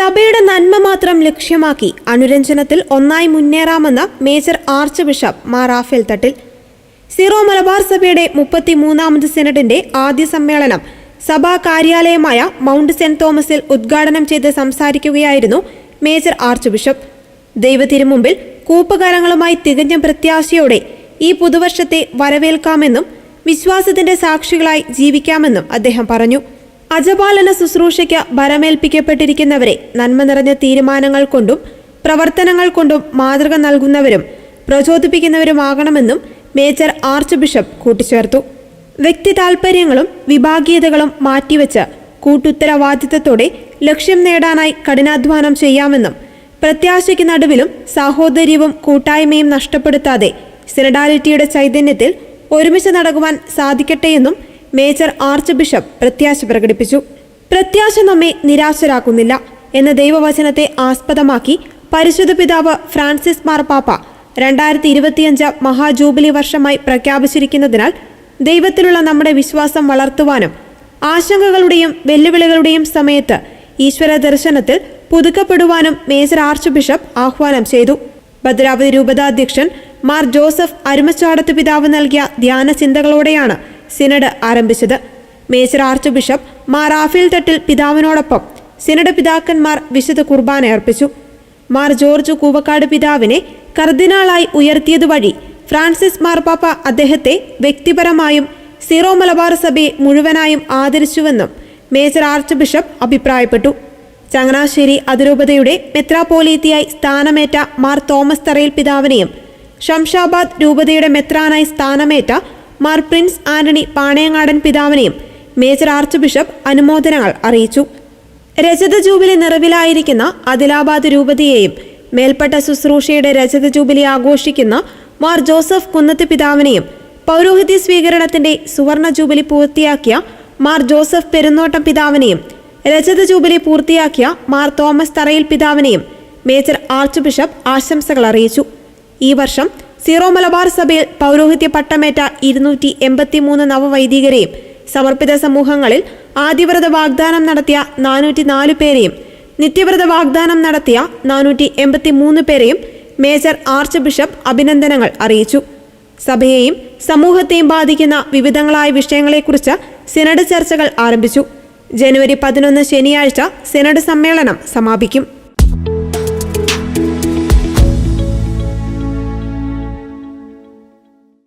സഭയുടെ നന്മ മാത്രം ലക്ഷ്യമാക്കി അനുരഞ്ജനത്തിൽ ഒന്നായി മുന്നേറാമെന്ന് major archbishop Mar Raphael Thattil. Syro Malabar സഭയുടെ 33ാമത് സിനഡിന്റെ ആദ്യ സമ്മേളനം സഭാ കാര്യാലയമായ മൗണ്ട് സെന്റ് തോമസിൽ ഉദ്ഘാടനം ചെയ്ത് സംസാരിക്കുകയായിരുന്നു മേജർ ആർച്ച് ബിഷപ്പ്. ദൈവത്തിരുമുമ്പിൽ കൂപ്പുകാരങ്ങളുമായി തികഞ്ഞ പ്രത്യാശയോടെ ഈ പുതുവർഷത്തെ വരവേൽക്കാമെന്നും വിശ്വാസത്തിന്റെ സാക്ഷികളായി ജീവിക്കാമെന്നും അദ്ദേഹം പറഞ്ഞു. അജപാലന ശുശ്രൂഷയ്ക്ക് ഭരമേൽപ്പിക്കപ്പെട്ടിരിക്കുന്നവരെ നന്മ നിറഞ്ഞ തീരുമാനങ്ങൾ കൊണ്ടും പ്രവർത്തനങ്ങൾ കൊണ്ടും മാതൃക നൽകുന്നവരും പ്രചോദിപ്പിക്കുന്നവരുമാകണമെന്നും മേജർ ആർച്ച് ബിഷപ്പ് കൂട്ടിച്ചേർത്തു. വ്യക്തി താൽപര്യങ്ങളും വിഭാഗീയതകളും മാറ്റിവെച്ച് കൂട്ടുത്തരവാദിത്തത്തോടെ ലക്ഷ്യം നേടാനായി കഠിനാധ്വാനം ചെയ്യാമെന്നും പ്രത്യാശയ്ക്ക് നടുവിലും സാഹോദര്യവും കൂട്ടായ്മയും നഷ്ടപ്പെടുത്താതെ സിനഡാലിറ്റിയുടെ ചൈതന്യത്തിൽ ഒരുമിച്ച് നടക്കുവാൻ സാധിക്കട്ടെയെന്നും മേജർ ആർച്ച് ബിഷപ്പ് പ്രത്യാശ പ്രകടിപ്പിച്ചു. പ്രത്യാശ നമ്മെ നിരാശരാക്കുന്നില്ല എന്ന ദൈവവചനത്തെ ആസ്പദമാക്കി പരിശുദ്ധ പിതാവ് ഫ്രാൻസിസ് മാർപ്പാപ്പ 2025 മഹാജൂബിലി വർഷമായി പ്രഖ്യാപിച്ചിരിക്കുന്നതിനാൽ ദൈവത്തിലുള്ള നമ്മുടെ വിശ്വാസം വളർത്തുവാനും ആശങ്കകളുടെയും വെല്ലുവിളികളുടെയും സമയത്ത് ഈശ്വര ദർശനത്തിൽ പുതുക്കപ്പെടുവാനും മേജർ ആർച്ച് ബിഷപ്പ് ആഹ്വാനം ചെയ്തു. ഭദ്രാവതി രൂപതാധ്യക്ഷൻ മാർ ജോസഫ് അരുമച്ചാടത്ത് പിതാവ് നൽകിയ ധ്യാന ചിന്തകളോടെയാണ് സിനഡ് ആരംഭിച്ചത്. Major archbishop Mar Raphael Thattil പിതാവിനോടൊപ്പം സിനഡ് പിതാക്കന്മാർ വിശുദ്ധ കുർബാന അർപ്പിച്ചു. മാർ ജോർജ് കൂവക്കാട് പിതാവിനെ കർദിനാളായി ഉയർത്തിയതുവഴി ഫ്രാൻസിസ് മാർപ്പാപ്പ അദ്ദേഹത്തെ വ്യക്തിപരമായും സീറോ മലബാർ സഭയെ മുഴുവനായും ആദരിച്ചുവെന്നും മേജർ ആർച്ച് ബിഷപ്പ് അഭിപ്രായപ്പെട്ടു. ചങ്ങനാശ്ശേരി അതിരൂപതയുടെ മെത്രാപ്പോലീത്തയായി സ്ഥാനമേറ്റ മാർ തോമസ് തറയിൽ പിതാവിനെയും ശംഷാബാദ് രൂപതയുടെ മെത്രാനായി സ്ഥാനമേറ്റ മാർ പ്രിൻസ് ആന്റണി പാണയങ്ങാടൻ പിതാവിനെയും മേജർ ആർച്ച് ബിഷപ്പ് അനുമോദനങ്ങൾ അറിയിച്ചു. രജത ജൂബിലി നിറവിലായിരിക്കുന്ന ആദിലാബാദ് രൂപതയെയും മേൽപ്പെട്ട ശുശ്രൂഷയുടെ രജത ജൂബിലി ആഘോഷിക്കുന്ന മാർ ജോസഫ് കുന്നത്ത് പിതാവിനെയും പൗരോഹിത്യ സ്വീകരണത്തിന്റെ സുവർണ ജൂബിലി പൂർത്തിയാക്കിയ മാർ ജോസഫ് പെരുന്നോട്ടം പിതാവിനെയും രജത ജൂബിലി പൂർത്തിയാക്കിയ മാർ തോമസ് തറയിൽ പിതാവിനെയും മേജർ ആർച്ച് ബിഷപ്പ് ആശംസകൾ അറിയിച്ചു. ഈ വർഷം സീറോ മലബാർ സഭയിൽ പൗരോഹിത്യ പട്ടമേറ്റ 283 നവവൈദികരെയും സമർപ്പിത സമൂഹങ്ങളിൽ ആദ്യവ്രത വാഗ്ദാനം നടത്തിയ 404 പേരെയും നിത്യവ്രത വാഗ്ദാനം നടത്തിയ 483 പേരെയും മേജർ ആർച്ച് ബിഷപ്പ് അഭിനന്ദനങ്ങൾ അറിയിച്ചു. സഭയെയും സമൂഹത്തെയും ബാധിക്കുന്ന വിവിധങ്ങളായ വിഷയങ്ങളെക്കുറിച്ച് സിനഡ് ചർച്ചകൾ ആരംഭിച്ചു. ജനുവരി 11 ശനിയാഴ്ച സിനഡ് സമ്മേളനം സമാപിക്കും.